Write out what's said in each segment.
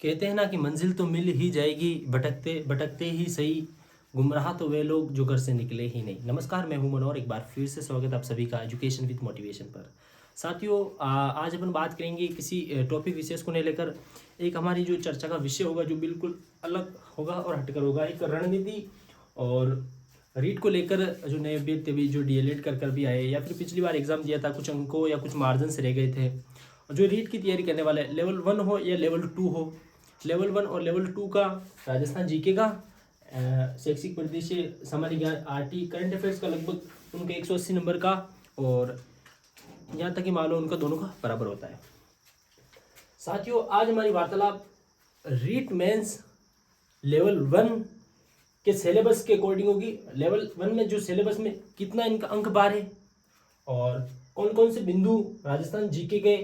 कहते हैं ना कि मंजिल तो मिल ही जाएगी, भटकते भटकते ही सही, गुमराह तो वे लोग जो घर से निकले ही नहीं। नमस्कार, मैं हूं मनोहर। एक बार फिर से स्वागत है आप सभी का एजुकेशन विद मोटिवेशन पर। साथियों, आज अपन बात करेंगे किसी टॉपिक विशेष को नहीं लेकर। एक हमारी जो चर्चा का विषय होगा जो बिल्कुल अलग होगा और हटकर होगा, एक रणनीति और रीट को लेकर। जो नए अभ्यर्थी भी जो डीएलएड कर भी आए या फिर पिछली बार एग्जाम दिया था, कुछ अंकों या कुछ मार्जिन से रह गए थे, जो रीट की तैयारी करने वाले, लेवल 1 हो या लेवल 2 हो, लेवल 1 और लेवल 2 का राजस्थान जीके का, शैक्षिक परिदृश्य, सामान्य ज्ञान, आरटी, करंट अफेयर्स का लगभग उनके 180 नंबर का, और यहाँ तक कि मान लो उनका दोनों का बराबर होता है। साथियों, आज हमारी वार्तालाप रीट मेंस लेवल 1 के सिलेबस के अकॉर्डिंग होगी। लेवल 1 में जो सिलेबस में कितना इनका अंक बार है और कौन कौन से बिंदु राजस्थान जीके के,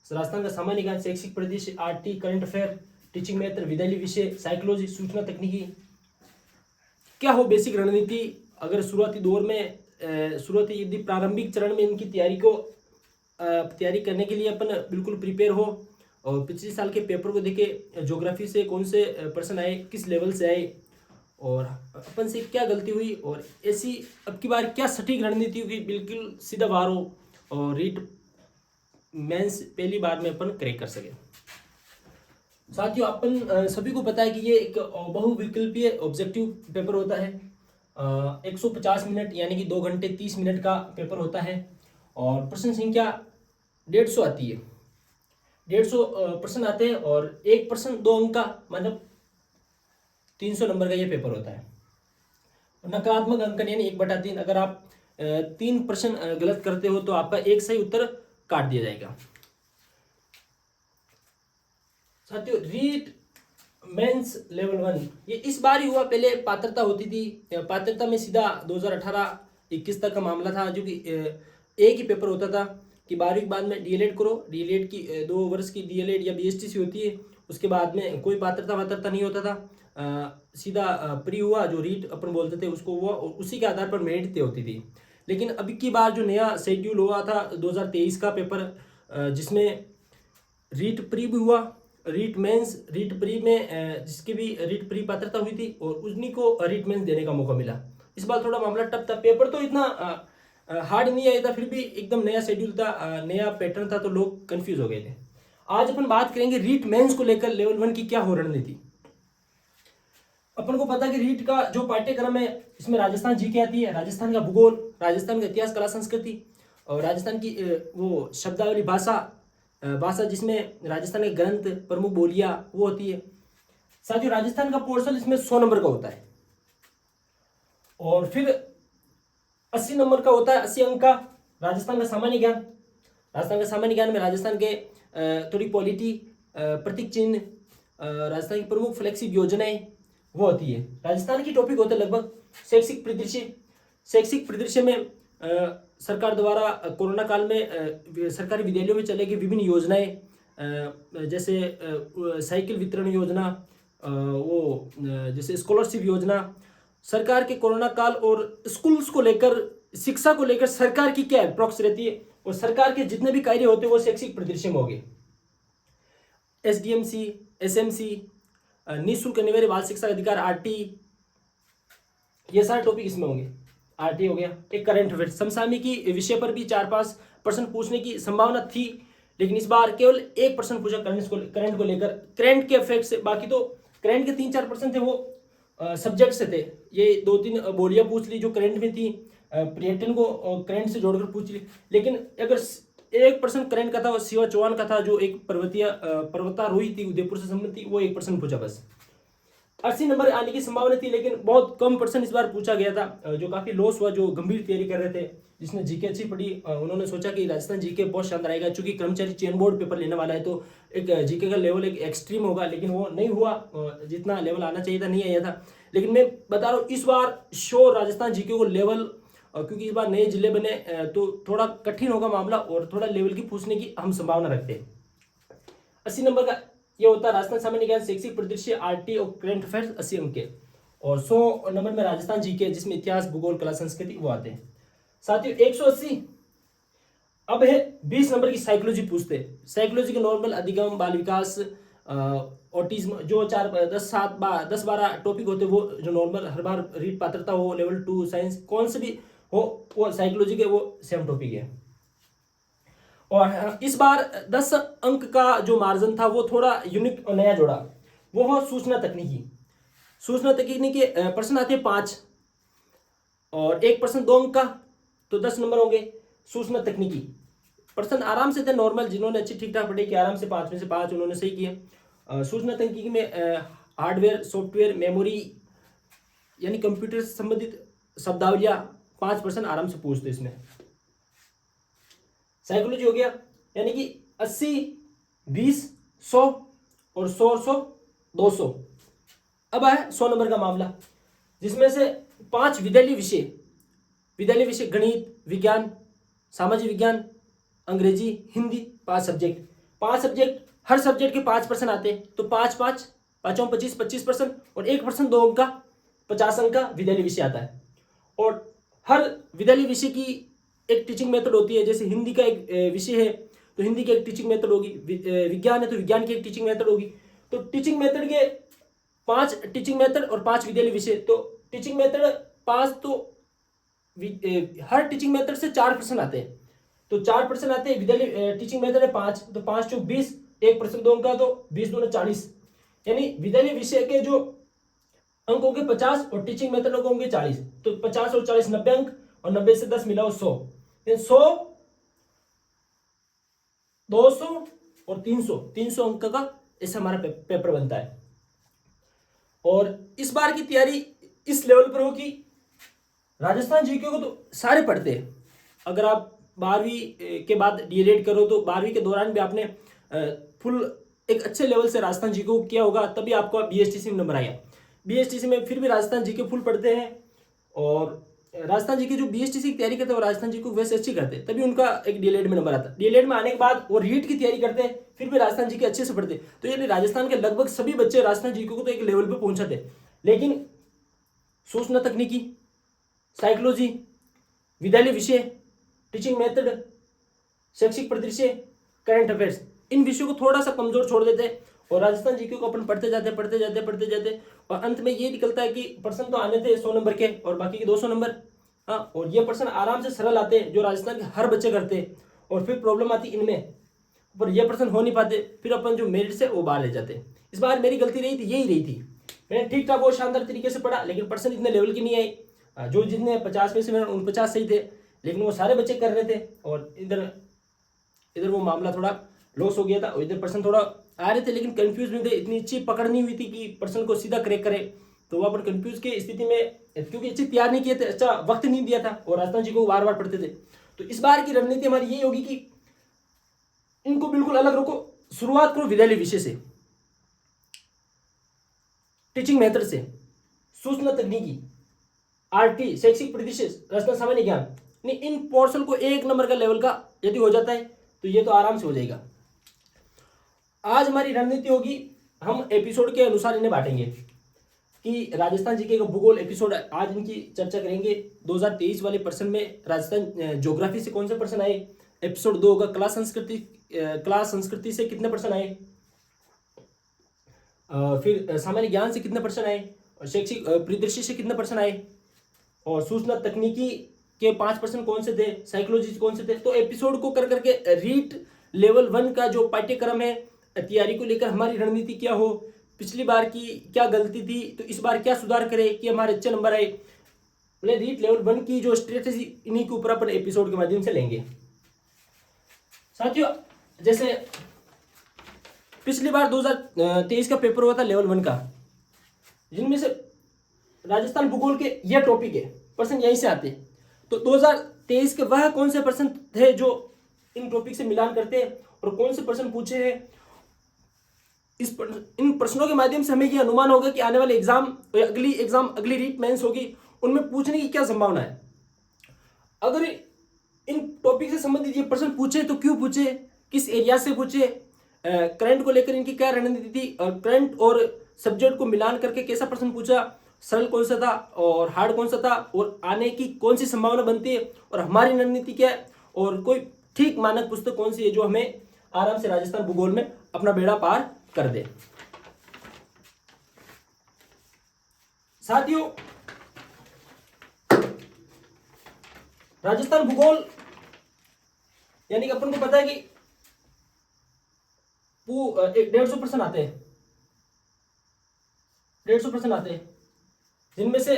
राजस्थान का सामान्य ज्ञान, शैक्षिक परिदृश्य, RT, current affair, teaching method, विद्यालय विषय, साइकोलॉजी, सूचना तकनीकी, क्या हो बेसिक रणनीति। अगर शुरुआती दौर में शुरुआती यदि प्रारंभिक चरण में इनकी तैयारी करने के लिए अपन बिल्कुल प्रिपेयर हो, और पिछले साल के पेपर को देखे, ज्योग्राफी से कौन से प्रश्न आए, किस लेवल से आए और अपन से क्या गलती हुई, और ऐसी अब की बार क्या सटीक रणनीति होगी, बिल्कुल सीधा वार हो और रीट मेंस पहली बार में अपन क्रैक कर सके। साथियों, अपन सभी को पता है कि ये एक बहुविकल्पीय ऑब्जेक्टिव पेपर होता है। 150 मिनट यानी कि 2 घंटे 30 मिनट का पेपर होता है, और प्रश्न संख्या 150 आती है। 150 प्रश्न आते हैं, और एक प्रश्न 2 अंक का, मतलब 300 नंबर का ये पेपर होता है। नकारात्मक अंकन यानी 1/3। अगर आप 3 प्रश्न गलत करते हो तो आपका एक सही उत्तर काट दिया जाएगा। साथियों, रीट मेंस लेवल 1 ये इस बार ही हुआ। पहले पात्रता होती थी, पात्रता में सीधा 2018-21 तक का मामला था, जो कि एक ही पेपर होता था कि 12वीं के बाद में डीएलएड करो। डीएलएड की 2 वर्ष की डीएलएड या बीएसटीसी होती है, उसके बाद में कोई पात्रता नहीं होता था। सीधा प्री हुआ, जो रीट अपन बोलते थे उसको हुआ, और उसी के आधार पर मेरिट तय होती थी। लेकिन अभी की बार जो नया शेड्यूल हुआ था 2023 का पेपर, जिसमें रीट प्री भी हुआ, रीट मेंस, रीट प्री में जिसकी भी रीट प्री पात्रता हुई थी और उन्हीं को रीट मेंस देने का मौका मिला। इस बार थोड़ा मामला टफ था। पेपर तो इतना हार्ड नहीं आया था, फिर भी एकदम नया शेड्यूल था, नया पैटर्न था, तो लोग कंफ्यूज हो गए थे। आज अपन बात करेंगे रीट मेंस को लेकर लेवल 1 की क्या हो रणनीति। अपन को पता है कि रीट का जो पाठ्यक्रम है, इसमें राजस्थान जीके आती है, राजस्थान का भूगोल, राजस्थान का इतिहास, कला, संस्कृति, और राजस्थान की वो शब्दावली, भाषा जिसमें राजस्थान के ग्रंथ, प्रमुख बोलियां वो होती है। साथियों, राजस्थान का पोर्शन इसमें 100 नंबर का होता है, और फिर 80 नंबर का होता है, 80 अंक का राजस्थान का सामान्य ज्ञान। राजस्थान का सामान्य ज्ञान में राजस्थान के थोड़ी पॉलिटी, प्रतीक चिन्ह, राजस्थान की प्रमुख फ्लैगशिप योजनाएं वो होती है। राजस्थान की टॉपिक होते हैं लगभग शैक्षिक परिदृश्य। शैक्षिक परिदृश्य में सरकार द्वारा कोरोना काल में सरकारी विद्यालयों में चलाई गई विभिन्न योजनाएं, जैसे साइकिल वितरण योजना, जैसे स्कॉलरशिप योजना, सरकार के कोरोना काल और स्कूल्स को लेकर, शिक्षा को लेकर सरकार की क्या अप्रोच रहती है, और सरकार के जितने भी कार्य होते हैं वो शैक्षिक परिदृश्य में हो गए। एसडीएमसी, एसएमसी, निःशुल्क अनिवार्य बाल शिक्षा अधिकार, आरटी, ये सारे टॉपिक इसमें होंगे। आरटी हो गया। एक करंट अफेयर, समसामयिकी विषय पर भी 4-5 प्रश्न पूछने की संभावना थी, लेकिन इस बार केवल 1 प्रश्न पूछा करंट को लेकर, करंट के इफेक्ट से। बाकी तो करंट के 3-4 प्रश्न थे वो सब्जेक्ट से थे। ये 2-3 बोलियां पूछ ली जो करंट में थी, पर्यटन को करंट से जोड़कर पूछ ली। लेकिन अगर एक प्रश्न करंट का था, वो शिवा चौहान का था, जो एक पर्वतारोही थी, उदयपुर से संबंधित थी, वो 1 प्रश्न पूछा बस। 80 नंबर आने की संभावना थी, लेकिन बहुत कम प्रश्न इस बार पूछा गया था, जो काफी लॉस हुआ। जो गंभीर तैयारी कर रहे थे, जिसने जीके अच्छी पढ़ी, उन्होंने सोचा कि राजस्थान जीके बहुत शानदार आएगा, चूंकि कर्मचारी चयन बोर्ड पेपर लेने वाला है, तो एक जीके का लेवल एक एक्सट्रीम होगा, लेकिन वो नहीं हुआ। जितना लेवल आना चाहिए था नहीं आया था। लेकिन मैं बता रहा हूँ, इस बार श्योर राजस्थान जीके को लेवल, क्योंकि इस बार नए जिले बने, तो थोड़ा कठिन होगा मामला, और थोड़ा लेवल की पूछने की हम संभावना रखते हैं। 80 नंबर का ये होता है राजस्थान सामान्य ज्ञान, शैक्षिक परिदृश्य, आरटी और करंट अफेयर्स 80 अंक के, और 100 नंबर में राजस्थान जीके, जिसमें इतिहास, भूगोल, कला, संस्कृति वो आते हैं। साथियों, 180 अब है 20 नंबर की साइकोलॉजी पूछते हैं। साइकोलॉजी के नॉर्मल, अधिगम, बाल विकास, ऑटिज्म, जो 10-12 टॉपिक होते हैं वो जो नॉर्मल हर बार रीड पात्रता हो, लेवल 2 साइंस कौन से भी हो, वो साइकोलॉजी के वो सेम टॉपिक है। और इस बार 10 अंक का जो मार्जिन था वो थोड़ा यूनिक और नया जोड़ा, वो हो सूचना तकनीकी। सूचना तकनीकी प्रश्न आते हैं 5 और एक प्रश्न 2 अंक का, तो 10 नंबर होंगे। सूचना तकनीकी प्रश्न आराम से थे, नॉर्मल जिन्होंने अच्छी ठीक ठाक पढ़ी कि आराम से 5 में से 5 उन्होंने सही किए। सूचना तकनीकी में हार्डवेयर, सॉफ्टवेयर, मेमोरी यानी कंप्यूटर से संबंधित शब्दावलियां 5% आराम से पूछते इसमें। साइकोलॉजी हो गया, यानी कि 80, 20, 100 और 100, 200। अब है 100 नंबर का मामला, जिसमें से 5 विद्यालय विषय गणित, विज्ञान, सामाजिक विज्ञान, अंग्रेजी, हिंदी, 5 सब्जेक्ट, हर सब्जेक्ट के 5% आते हैं, तो 5 5 25% और 1% 2 अंक का 50 अंक का विद्यालय विषय आता है। और हर विद्यालय विषय की एक टीचिंग मेथड होती है, जैसे हिंदी का एक विषय है तो हिंदी की एक टीचिंग मेथड होगी, विज्ञान है तो विज्ञान की एक टीचिंग मेथड होगी। तो टीचिंग मेथड के 5 टीचिंग मेथड और 5 विद्यालय विषय, तो टीचिंग मेथड 5, तो हर टीचिंग मेथड से 4% आते हैं, तो 4% आते हैं। विद्यालय टीचिंग मेथड है 5, तो 5 चौक 20, 1% 2 अंक का, तो 20 दूना 40, यानी विद्यालय विषय के जो अंक होंगे 50 और टीचिंग मेथड होंगे 40, तो 50 और 40 90 अंक, और 90 से 10 मिला 100, 100, 200 और 300 अंक का ऐसा हमारा पेपर बनता है। और इस बार की तैयारी इस लेवल पर हो कि राजस्थान जीके को तो सारे पढ़ते हैं। अगर आप 12वीं के बाद डीएलएड करो तो 12वीं के दौरान भी आपने फुल एक अच्छे लेवल से राजस्थान जीके को किया होगा, तभी आपको बीएसटीसी में नंबर आया। बीएसटीसी में फिर भी राजस्थान जीके फुल पढ़ते हैं, और राजस्थान जीके जो बीएसटीसी की तैयारी करते हैं वो राजस्थान जीके को वैसे अच्छी करते हैं, तभी उनका एक डीएलएड में नंबर आता है। डीएलएड में आने के बाद वो रीट की तैयारी करते हैं, फिर भी राजस्थान जीके अच्छे से पढ़ते, तो यानी राजस्थान के लगभग सभी बच्चे राजस्थान जीके को तो एक लेवल पर पहुंचाते। लेकिन सूचना तकनीकी, साइकोलॉजी, विद्यालय विषय, टीचिंग मेथड, शैक्षिक परिदृश्य, करंट अफेयर्स, इन विषयों को थोड़ा सा कमजोर छोड़ देते हैं, और राजस्थान जीके को अपन पढ़ते जाते, और अंत में ये निकलता है कि प्रश्न तो आने थे 100 नंबर के और बाकी के 200 नंबर। हाँ, और ये प्रश्न आराम से सरल आते हैं जो राजस्थान के हर बच्चे करते हैं, और फिर प्रॉब्लम आती इनमें, पर ये प्रश्न हो नहीं पाते, फिर अपन जो मेरिट से वो बाहर ले जाते। इस बार मेरी गलती यही रही थी, मैंने ठीक ठाक बहुत शानदार तरीके से पढ़ा, लेकिन प्रश्न इतने लेवल के नहीं आए। जो जितने 50 में से मेरे 49 सही थे, लेकिन वो सारे बच्चे कर रहे थे, और इधर वो मामला थोड़ा लॉस हो गया था, और इधर प्रश्न थोड़ा आ रहे थे लेकिन कंफ्यूज नहीं थे, इतनी अच्छी पकड़ नहीं हुई थी कि प्रश्न को सीधा क्रैक करे, तो वो अपन कंफ्यूज की स्थिति में, क्योंकि अच्छी तैयार नहीं किए थे, अच्छा वक्त नहीं दिया था, और राजस्थान जी को बार बार पढ़ते थे। तो इस बार की रणनीति हमारी यही होगी कि इनको बिल्कुल अलग रखो। शुरुआत करो विद्यालय विषय से, टीचिंग मेथड से, सूचना तकनीकी, आरटी, शैक्षिक परिदृश्य, रचना, सामान्य ज्ञान, इन पोर्शन को 1 नंबर का लेवल का यदि हो जाता है तो ये तो आराम से हो जाएगा। आज हमारी रणनीति होगी, हम एपिसोड के अनुसार इन्हें बांटेंगे कि राजस्थान जीके का भूगोल एपिसोड, आज इनकी चर्चा करेंगे। 2023 वाले प्रश्न में राजस्थान ज्योग्राफी से कौन से प्रश्न आए, एपिसोड 2 होगा क्लास संस्कृति से कितने प्रश्न आए, फिर सामान्य ज्ञान से कितने प्रश्न आए, शैक्षिक परिदृश्य से कितने प्रश्न आए, और सूचना तकनीकी के 5% कौन से थे, साइकोलॉजी कौन से थे। तो एपिसोड को कर करके रीट लेवल 1 का जो पाठ्यक्रम है, तैयारी को लेकर हमारी रणनीति क्या हो, पिछली बार की क्या गलती थी तो इस बार क्या सुधार करें कि हमारे अच्छे नंबर आए, रीट लेवल 1 की जो स्ट्रेटेजी, इन्हीं के ऊपर अपन एपिसोड के माध्यम से लेंगे। साथियों, जैसे पिछली बार 2023 का पेपर हुआ था लेवल 1 का, जिनमें से राजस्थान भूगोल के यह टॉपिक है, प्रश्न यहीं से आते हैं। तो 2023 के वह कौन से प्रश्न थे जो इन टॉपिक से मिलान करते हैं, और कौन से प्रश्न पूछे हैं, इन प्रश्नों के माध्यम से हमें यह अनुमान होगा कि आने वाले एग्जाम, अगली रीट मेंस होगी, उनमें पूछने की क्या संभावना है। अगर इन टॉपिक से संबंधित ये प्रश्न पूछे तो क्यों पूछे, किस एरिया से पूछे, करंट को लेकर इनकी क्या रणनीति थी, और करंट और सब्जेक्ट को मिलान करके कैसा प्रश्न पूछा, सरल कौन सा था और हार्ड कौन सा था, और आने की कौन सी संभावना बनती है, और हमारी रणनीति क्या है, और कोई ठीक मानक पुस्तक कौन सी है जो हमें आराम से राजस्थान भूगोल में अपना बेड़ा पार कर दे। साथियों, राजस्थान भूगोल यानी कि अपन को पता है कि 150 प्रश्न आते हैं, 150 प्रश्न आते हैं, जिनमें से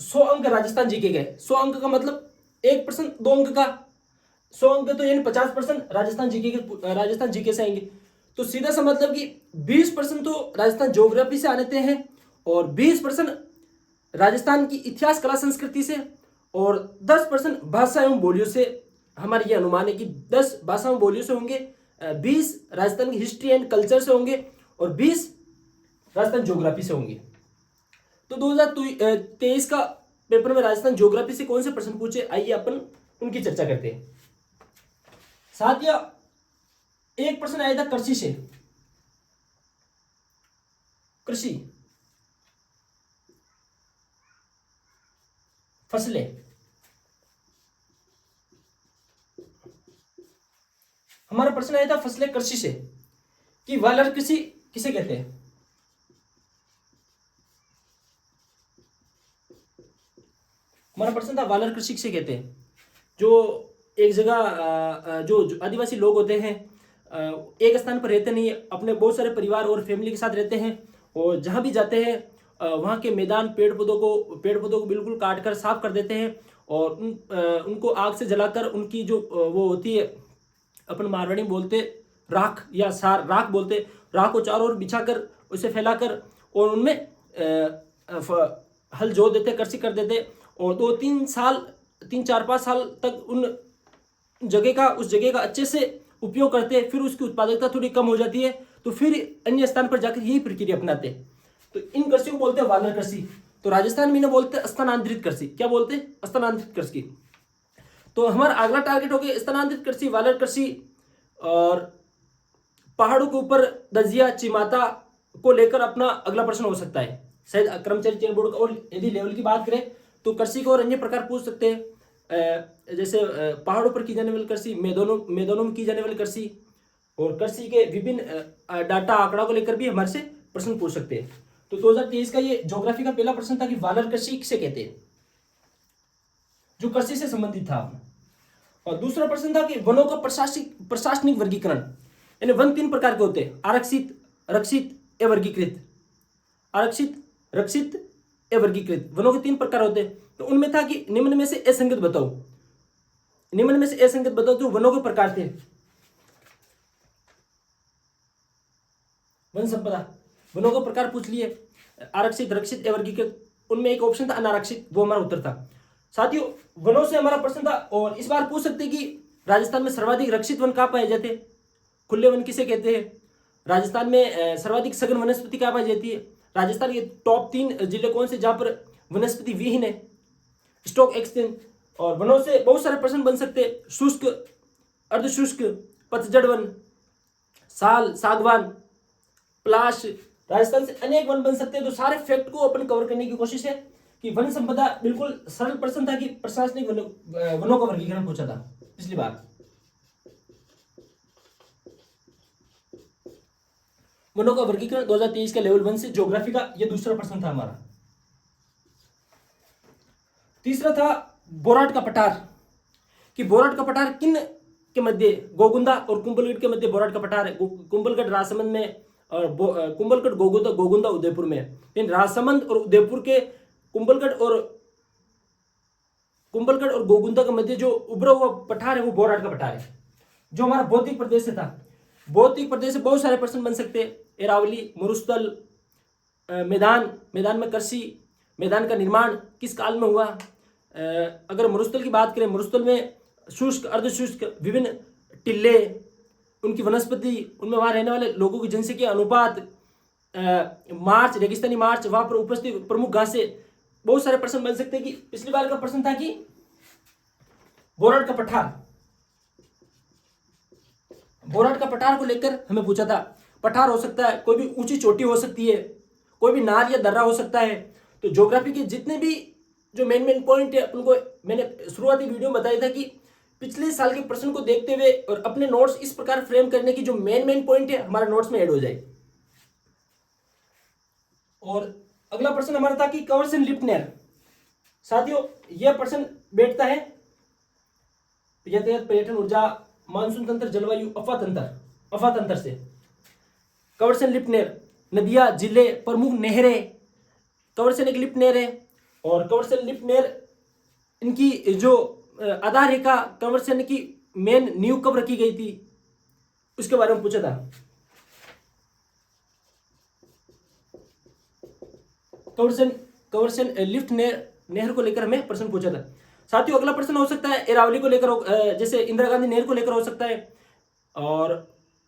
100 अंक राजस्थान जीके गए। 100 अंक का मतलब एक प्रश्न 2 अंक का, 100 अंक तो यानी 50% राजस्थान जीके से आएंगे। तो सीधा सा मतलब कि 20% तो राजस्थान ज्योग्राफी से आते हैं और 20% राजस्थान की इतिहास कला संस्कृति से और 10% भाषा एवं बोलियों से। हमारे ये अनुमान है कि 10 भाषा एवं बोलियों से होंगे, 20 राजस्थान की हिस्ट्री एंड कल्चर से होंगे और 20 राजस्थान ज्योग्राफी से होंगे। तो 2023 का पेपर में राजस्थान ज्योग्राफी से कौन से प्रश्न पूछे, आइए अपन उनकी चर्चा करते हैं। साथियों, एक प्रश्न आया था कृषि से। कृषि, फसलें, हमारा प्रश्न आया था फसलें कृषि से कि वालर कृषि किसे कहते हैं। हमारा प्रश्न था वालर कृषि किसे कहते हैं। जो एक जगह जो आदिवासी लोग होते हैं, एक स्थान पर रहते नहीं, अपने बहुत सारे परिवार और फैमिली के साथ रहते हैं और जहाँ भी जाते हैं वहाँ के मैदान पेड़ पौधों को बिल्कुल काट कर साफ कर देते हैं और उनको आग से जलाकर उनकी जो वो होती है, अपन मारवाड़ी बोलते राख या सार, राख बोलते, राख को चारों ओर बिछाकर उसे फैलाकर और उनमें हल जोत देते, कृषि कर देते और 2-3 साल 3-4-5 साल तक उस जगह का अच्छे से उपयोग करते हैं। फिर उसकी उत्पादकता थोड़ी कम हो जाती है तो फिर अन्य स्थान पर जाकर यही प्रक्रिया अपनाते हैं। तो इन कृषि को बोलते हैं वानर कृषि। तो राजस्थान में इन्हें बोलते हैं स्थानांतरित कृषि। क्या बोलते हैं? स्थानांतरित कृषि। तो हमारा अगला टारगेट हो गया स्थानांतरित कृषि, वानर कृषि। और पहाड़ों के ऊपर दजिया चिमाता को लेकर अपना अगला प्रश्न हो सकता है शायद कर्मचारी चयन बोर्ड का। और यदि लेवल की बात करें तो कृषि को और अन्य प्रकार पूछ सकते हैं, जैसे पहाड़ों पर की जाने वाली कृषि, मैदानों में की जाने वाली कृषि और कृषि के विभिन्न डाटा आंकड़ा को लेकर भी हमारे से प्रश्न पूछ सकते हैं। तो 2023 का ये ज्योग्राफी का पहला प्रश्न था कि वानर कृषि किसे कहते हैं, जो कृषि से संबंधित था। और दूसरा प्रश्न था कि वनों का प्रशासनिक वर्गीकरण, यानी वन 3 प्रकार के होते हैं, आरक्षित, रक्षित या वर्गीकृत। आरक्षित, रक्षित या वर्गीकृत वनों के 3 प्रकार होते हैं। तो उनमें था कि निम्न में से असंगत बताओ, निम्न में से असंगत बताओ जो वनों के प्रकार थे। वन संपदा, वनों के प्रकार पूछ लिए, आरक्षित, रक्षित या वर्गीकृत। उनमें एक ऑप्शन था अनारक्षित, वो हमारा उत्तर था। साथियों, वनों से हमारा प्रश्न था। और इस बार पूछ सकते कि राजस्थान में सर्वाधिक रक्षित वन कहाँ पाए जाते हैं, खुले वन किसे कहते हैं। राजस्थान में सर्वाधिक सघन वनस्पति कहाँ पाई जाती है। राजस्थान के टॉप 3 जिले कौन से जहाँ पर वनस्पति विहीन है, स्टॉक एक्सचेंज। और वनों से बहुत सारे प्रश्न बन सकते हैं, शुष्क, अर्धशुष्क, पतझड़ वन, साल, सागवान, पलाश। राजस्थान से अनेक वन बन सकते हैं। तो सारे फैक्ट को अपन कवर करने की कोशिश है कि वन संपदा बिल्कुल सरल प्रश्न था कि प्रशासनिक वनों का वर्गीकरण पूछा था पिछली बार। वनों का वर्गीकरण 2023 का लेवल 1 से ज्योग्राफी का ये दूसरा प्रश्न था हमारा। तीसरा था बोराट का पठार, कि बोराट का पठार किन के मध्य, गोगुंदा और कुंभलगढ़ के मध्य बोराट का पठार है। कुंभलगढ़ राजसमंद में और कुंभलगढ़ गोगुंदा उदयपुर में। लेकिन राजसमंद और उदयपुर के कुंभलगढ़ और गोगुंदा के मध्य जो उभरा हुआ पठार है वो बोराट का पठार है, जो हमारा बौद्धिक प्रदेश से था। बौद्धिक प्रदेश से बहुत सारे प्रश्न बन सकते हैं, एरावली, मरुस्थल, मैदान में कृषि, मैदान का निर्माण किस काल में हुआ। अगर मरुस्थल की बात करें, मरुस्थल में शुष्क, अर्धशुष्क, विभिन्न टिल्ले, उनकी वनस्पति, उनमें वहाँ रहने वाले लोगों की जनसंख्या अनुपात, मार्च, रेगिस्तानी मार्च, वहाँ पर उपस्थित प्रमुख घासें, बहुत सारे प्रश्न बन सकते हैं। कि पिछली बार का प्रश्न था कि बोराट का पठार को लेकर हमें पूछा था। पठार हो सकता है, कोई भी ऊंची चोटी हो सकती है, कोई भी नाल या दर्रा हो सकता है। तो ज्योग्राफी के जितने भी जो मेन पॉइंट है अपन को, मैंने शुरुआती वीडियो में बताया था कि पिछले साल के प्रश्न को देखते हुए और अपने नोट्स इस प्रकार फ्रेम करने की जो मेन पॉइंट है हमारे नोट्स में ऐड हो जाए। और अगला प्रश्न हमारा था कि कवर्सन लिप्टनेर। साथियों यह प्रश्न बैठता है यातायात, पर्यटन, ऊर्जा, मानसून तंत्र, जलवायु, अफवाह तंत्र से। कवर्सन लिप्टनेर नदियां, जिले, प्रमुख नहरें, कवर्सन एक लिप्टनेर है। और कवर्सन लिप्टनेर इनकी जो आधार रेखा कवर्सन की मेन नींव कब रखी गई थी उसके बारे में पूछा था। कवर्सन लिफ्ट नहर को लेकर हमें प्रश्न पूछा था। साथियों अगला प्रश्न हो सकता है अरावली को लेकर, जैसे इंदिरा गांधी नहर को लेकर हो सकता है। और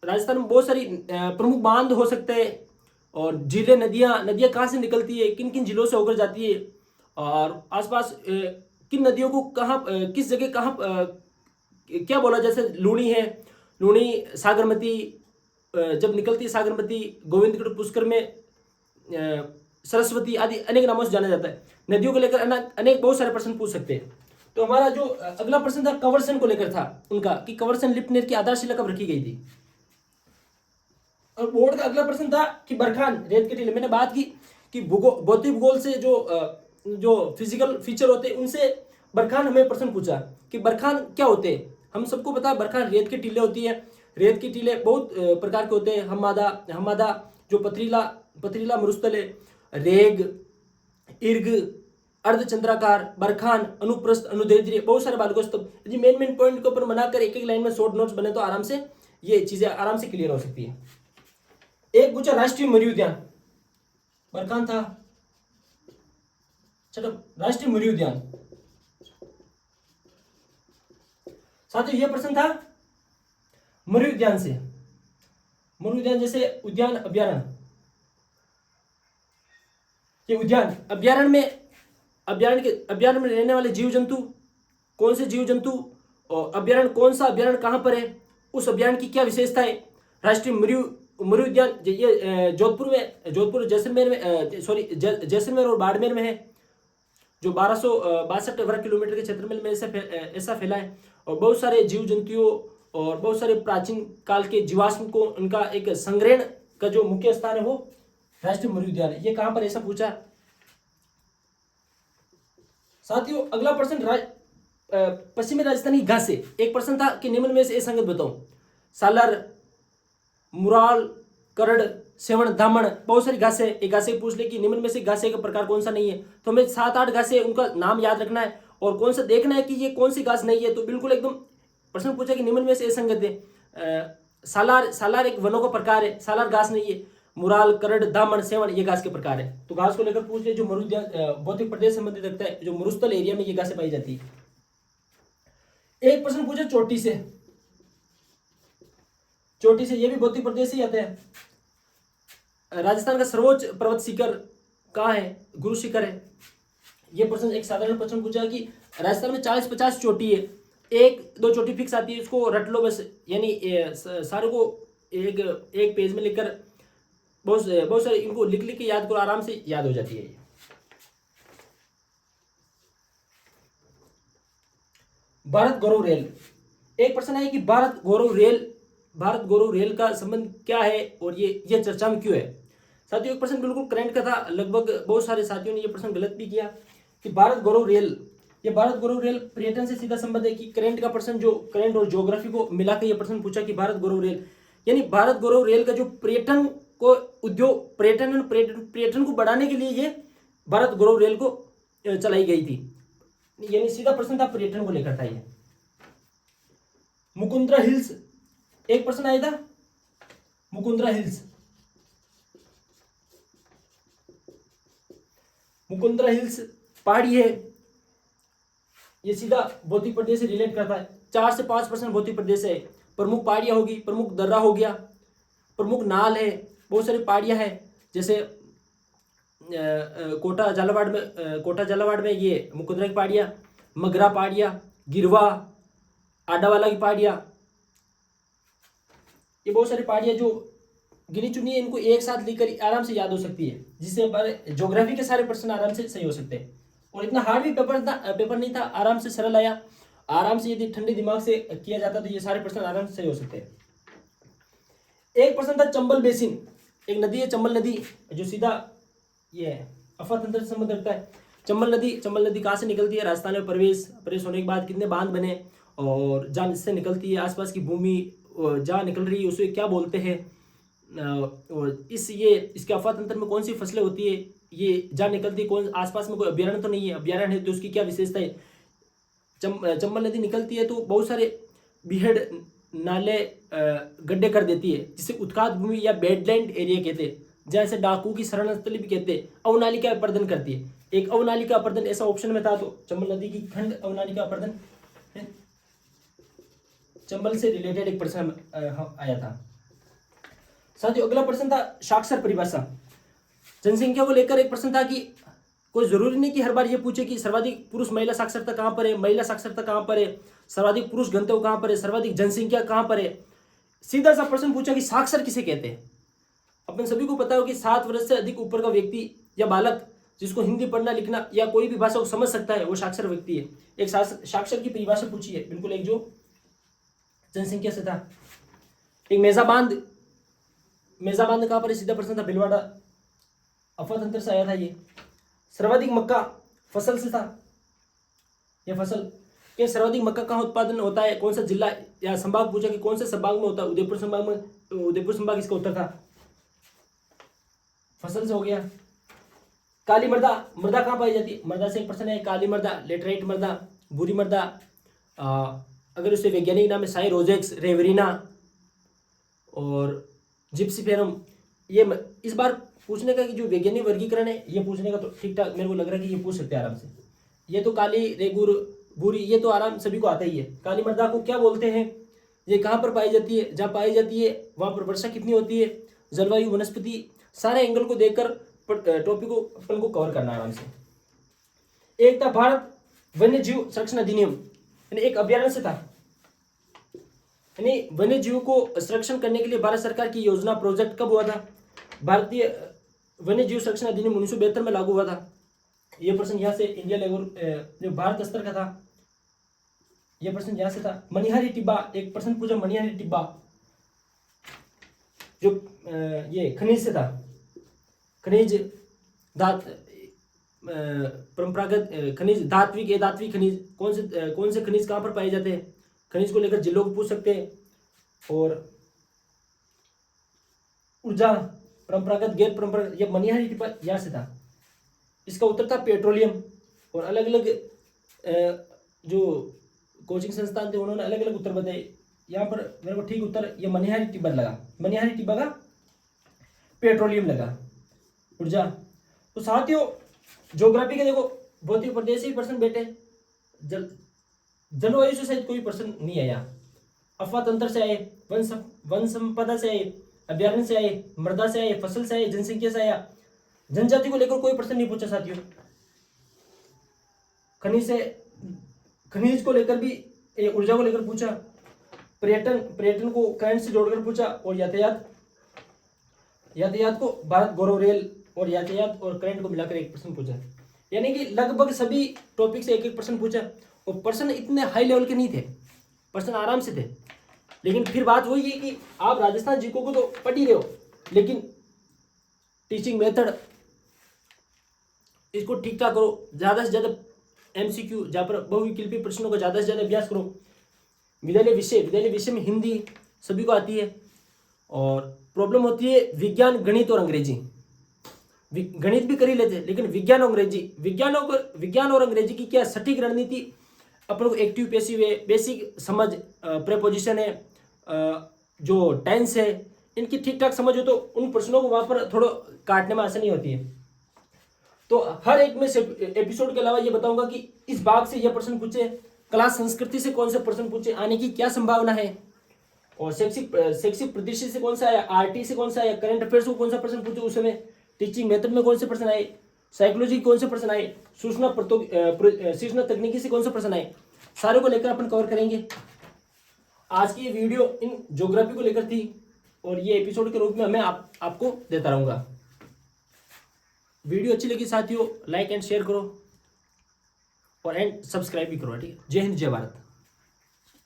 राजस्थान में बहुत सारी प्रमुख बांध हो सकते हैं। और जिले, नदियां कहाँ से निकलती है, किन किन जिलों से होकर जाती है, और आसपास किन नदियों को कहाँ, किस जगह कहाँ क्या बोला, जैसे लूणी है, लूणी, सागरमती, जब निकलती है सागरमती, गोविंदगढ़ पुष्कर में सरस्वती आदि अनेक नामों से जाना जाता है। नदियों को लेकर अनेक बहुत सारे प्रश्न पूछ सकते हैं। तो हमारा जो अगला प्रश्न था कवर्सन को लेकर था उनका, कि कवर्सन लिप्टनेर की आधारशिला कब रखी गई थी। और बोर्ड का अगला प्रश्न था कि बरखान, रेत के टीले। मैंने बात की कि भौतिक भूगोल से जो फिजिकल फीचर होते हैं उनसे बरखान हमें प्रश्न पूछा कि बरखान क्या होते हैं। हम सबको पता है बरखान रेत के टीले होती है। रेत के टीले बहुत प्रकार के होते हैं। हमादा जो पथरीला मरुस्थल है, रेग, इर्ग, अर्धचंद्राकार, बरखान, अनुप्रस्थ, अनुदैर्ध्य, बहुत सारे बालकों स्तंभ। यदि मेन पॉइंट के ऊपर बनाकर एक एक लाइन में शॉर्ट नोट्स बने तो आराम से ये चीजें आराम से क्लियर हो सकती है। एक पूछा राष्ट्रीय मरी उद्यान, बरखान था। चलो राष्ट्रीय मरी उद्यान। साथियों यह प्रश्न था मरी उद्यान से। मरी उद्यान जैसे उद्यान, अभ्यारण्य, ये उद्यान, अभ्यारण्य में रहने वाले जीव जंतु, कौन से जीव जंतु, और अभ्यारण्य कौन सा, अभ्यारण्य कहां पर है, उस अभ्यारण्य की क्या विशेषता है। राष्ट्रीय मरी उद्यान ये जोधपुर जैसलमेर में, जैसलमेर और बाड़मेर में है, जो 1262 वर्ग किलोमीटर के क्षेत्र में ऐसा फैला है। और बहुत सारे जीव जंतुओं और बहुत सारे प्राचीन काल के जीवाश्म को उनका एक संग्रहण का जो मुख्य स्थान है वो राष्ट्रीय मरी उद्यान है। ये कहां पर, ऐसा पूछा। साथियों अगला प्रश्न पश्चिमी राजस्थानी घासें। एक प्रश्न था कि निम्न में से संगत बताओ। सालर, मुराल, करड़, सेवण, दामन, बहुत सारी घासें। एक घासें पूछ ले कि निम्न में से घासें का प्रकार कौन सा नहीं है, तो हमें 7-8 घासें उनका नाम याद रखना है और कौन सा देखना है कि ये कौन सी घास नहीं है। तो बिल्कुल एकदम प्रश्न पूछा कि निम्न में से संगत है। सालार एक वनों का प्रकार है, सालार घास नहीं है। मुराल, करड़, दामन, सेवण ये घास के प्रकार है। तो घास को लेकर पूछ ले, जो भौतिक प्रदेश संबंधित रखता है, जो मरुस्थल एरिया में ये घासें पाई जाती है। एक प्रश्न पूछे चोटी से, ये भी भौतिक प्रदेश ही आता है। राजस्थान का सर्वोच्च पर्वत शिखर कहाँ है, गुरु शिखर है। यह प्रश्न एक साधारण प्रश्न पूछा कि राजस्थान में 40-50 चोटी है, 1-2 चोटी फिक्स आती है, उसको रट लो बस। यानी सारे को एक पेज में लिखकर बहुत सारे इनको लिख के याद करो, आराम से याद हो जाती है। भारत गौरव रेल, एक प्रश्न है कि भारत गौरव रेल का संबंध क्या है और ये चर्चा में क्यों है। साथियों एक प्रश्न बिल्कुल करंट का था, लगभग बहुत सारे साथियों ने ये प्रश्न गलत भी किया कि भारत गौरव रेल पर्यटन से सीधा संबंध है कि करंट का प्रश्न, जो करंट और ज्योग्राफी को मिलाकर ये प्रश्न पूछा कि भारत गौरव रेल, यानी भारत गौरव रेल का जो पर्यटन को उद्योग, पर्यटन को बढ़ाने के लिए ये भारत गौरव रेल को चलाई गई थी। यानी सीधा प्रश्न था, पर्यटन को लेकर था ये। मुकुंदरा हिल्स, एक प्रश्न आया था, मुकुंदरा हिल्स पहाड़ी है, ये सीधा भौतिक प्रदेश से रिलेट करता है। 4 से 5% भौतिक प्रदेश है। प्रमुख पहाड़ियां होगी, प्रमुख दर्रा हो गया, प्रमुख नाल है, बहुत सारी पहाड़ियां हैं, जैसे कोटा झालावाड़ में ये मुकुंदरा की पहाड़ियां, मगरा पहाड़ियां, गिरवा, आडावाला की पहाड़ियां, ये बहुत सारी पहाड़ियां जो गिनी चुनी है, इनको एक साथ लेकर आराम से याद हो सकती है, जिससे हमारे ज्योग्राफी के सारे प्रश्न आराम से सही हो सकते हैं। और इतना हार्ड भी पेपर नहीं था, आराम से सरल आया। आराम से यदि ठंडे दिमाग से किया जाता तो ये सारे प्रश्न आराम से सही हो सकते हैं। एक प्रश्न था चंबल बेसिन, एक नदी है चंबल नदी, जो सीधा ये अफवाह तंत्र से संबंध रखता है। चंबल नदी कहाँ से निकलती है? राजस्थान में प्रवेश होने के बाद कितने बांध बने, और जहाँ इससे निकलती है आसपास की भूमि जहाँ निकल रही है उसे क्या बोलते हैं? और इसके अफवाह तंत्र में कौन सी फसलें होती है? ये जहाँ निकलती है कौन, आसपास में कोई अभ्यारण्य तो नहीं है, अभ्यारण्य है तो उसकी क्या विशेषता है? चंबल नदी निकलती है तो बहुत सारे बीहड़ नाले गड्ढे कर देती है, जिसे उत्खात भूमि या बेडलैंड एरिया कहते हैं, जैसे डाकू की शरण स्थली भी कहते हैं। अवनालिका अपर्दन करती है, एक अवनालिका अपर्दन ऐसा ऑप्शन में था, तो चंबल नदी की खंड अवनालिका अपर्दन है। चंबल से रिलेटेड एक प्रश्न आया था साथियों। अगला प्रश्न था साक्षर परिभाषा। जनसंख्या को लेकर एक प्रश्न था कि कोई जरूरी नहीं कि हर बार ये पूछे कि सर्वाधिक पुरुष महिला साक्षरता कहाँ पर है, महिला साक्षरता कहाँ पर है, सर्वाधिक पुरुष घनत्व कहाँ पर है, सर्वाधिक जनसंख्या कहाँ पर है। सीधा सा प्रश्न पूछा कि साक्षर किसे कहते हैं। अपन सभी को पता हो कि 7 वर्ष से अधिक ऊपर का व्यक्ति या बालक जिसको हिंदी पढ़ना लिखना या कोई भी भाषा को समझ सकता है, वो साक्षर व्यक्ति है। एक साक्षर की परिभाषा पूछी है, बिल्कुल एक जो जनसंख्या से था। एक मेजाबांध कहाँ पर है? सीधा प्रश्न था, भिलवाड़ा। अफवाह तंत्र से आया था ये। सर्वाधिक मक्का फसल से था, यह फसल के सर्वाधिक मक्का कहाँ उत्पादन होता है, कौन सा जिला या संभाग पूछा कि कौन से संभाग में होता है? उदयपुर संभाग इसका उत्तर था, फसल से हो गया। काली मृदा कहाँ पाई जाती है? मृदा से एक प्रश्न है, काली मृदा, लेटराइट मृदा, भूरी मृदा, अगर उसे वैज्ञानिक नाम है साइरोजेक्स रेवरिना और जिप्सीफेरम। ये इस बार पूछने का कि जो वैज्ञानिक वर्गीकरण है ये पूछने का तो ठीक ठाक मेरे को लग रहा है कि ये पूछ सकते हैं आराम से। ये तो काली, रेगुर, भूरी, ये तो आराम सभी को आता ही है। काली मृदा को क्या बोलते हैं? ये कहाँ पर पाई जाती है? जहाँ पाई जाती है वहाँ पर वर्षा कितनी होती है, जलवायु, वनस्पति, सारे एंगल को देखकर टॉपिक को अपन को कवर करना है आराम से। एक था भारत वन्य जीव संरक्षण अधिनियम, यानी एक अभ्यारण्य से था, यानी वन्य जीव को संरक्षण करने के लिए भारत सरकार की योजना प्रोजेक्ट कब हुआ था? भारतीय वन्य जीव संरक्षण अधिनियम 1972 में लागू हुआ था। यह प्रश्न यहाँ से इंडिया लेवल जो भारत स्तर का था, यह प्रश्न यहाँ से था। मणिहारी टिब्बा, एक प्रश्न पूछा मणिहारी टिब्बा, जो ये खनिज से था, खनिज परंपरागत खनिज, धात्विक अधात्विक खनिज, कौन से खनिज कहाँ पर पाए जाते हैं? खनिज को लेकर जिलों को पूछ सकते हैं। और ऊर्जा, परंपरागत, गैर परंपरागत, ये मणिहारी टिब्बा यहाँ से था। इसका उत्तर था पेट्रोलियम। और अलग अलग जो कोचिंग संस्थान थे उन्होंने अलग अलग उत्तर बताए। यहाँ पर मेरे को ठीक उत्तर ये मणिहारी टिब्बा लगा, मणिहारी टिब्बा का पेट्रोलियम लगा, ऊर्जा। तो साथियों ज्योग्राफी के देखो भौतिक प्रदेश ही प्रश्न बेटे, जलवायु से शायद कोई प्रश्न नहीं आया। अफवाह तंत्र से आए, वन संपदा से आए, अभ्यारण्य से आए, मृदा से आए, फसल से आए, जनसंख्या से आया। जनजाति को लेकर कोई प्रश्न नहीं पूछा साथियों। खनिज को लेकर भी, ऊर्जा को लेकर पूछा, पर्यटन को करंट से जोड़कर पूछा, और यातायात को भारत गौरव रेल, और यातायात और करंट को मिलाकर एक प्रश्न पूछा। यानी कि लगभग सभी टॉपिक से एक एक प्रश्न पूछा। और प्रश्न इतने हाई लेवल के नहीं थे, प्रश्न आराम से थे। लेकिन फिर बात वही है कि आप राजस्थान जीको को तो पढ़ ही रहे हो, लेकिन टीचिंग मेथड इसको ठीक ठाक करो। ज़्यादा से ज़्यादा MCQ, जहाँ पर बहुविकल्पी प्रश्नों का ज़्यादा से ज़्यादा अभ्यास करो। विद्यालय विषय में हिंदी सभी को आती है, और प्रॉब्लम होती है विज्ञान, गणित और अंग्रेजी। गणित भी कर ही लेते, लेकिन विज्ञान और अंग्रेजी की क्या सटीक रणनीति, अपन को एक्टिव पैसिव है, बेसिक समझ, प्रेपोजिशन है, जो टेंस है, इनकी ठीक ठाक समझ हो तो उन प्रश्नों को वहाँ पर थोड़ा काटने में आसानी होती है। तो हर एक में एपिसोड के अलावा ये बताऊंगा कि इस भाग से ये प्रश्न पूछे, क्लास संस्कृति से कौन से प्रश्न पूछे, आने की क्या संभावना है, और शैक्षिक परिदृश्य से कौन सा आया, RT से कौन सा आया, करंट अफेयर्स को कौन सा प्रश्न पूछे उस समय, टीचिंग मेथड में कौन से प्रश्न आए, साइकोलॉजी कौन से प्रश्न आए, सूचना तकनीकी से कौन से प्रश्न आए, सारे को लेकर अपन कवर करेंगे। आज की ये वीडियो इन ज्योग्राफी को लेकर थी, और ये एपिसोड के रूप में मैं आपको देता रहूंगा। वीडियो अच्छी लगी साथियों, लाइक एंड शेयर करो, और सब्सक्राइब भी करो। ठीक है, जय हिंद, जय भारत।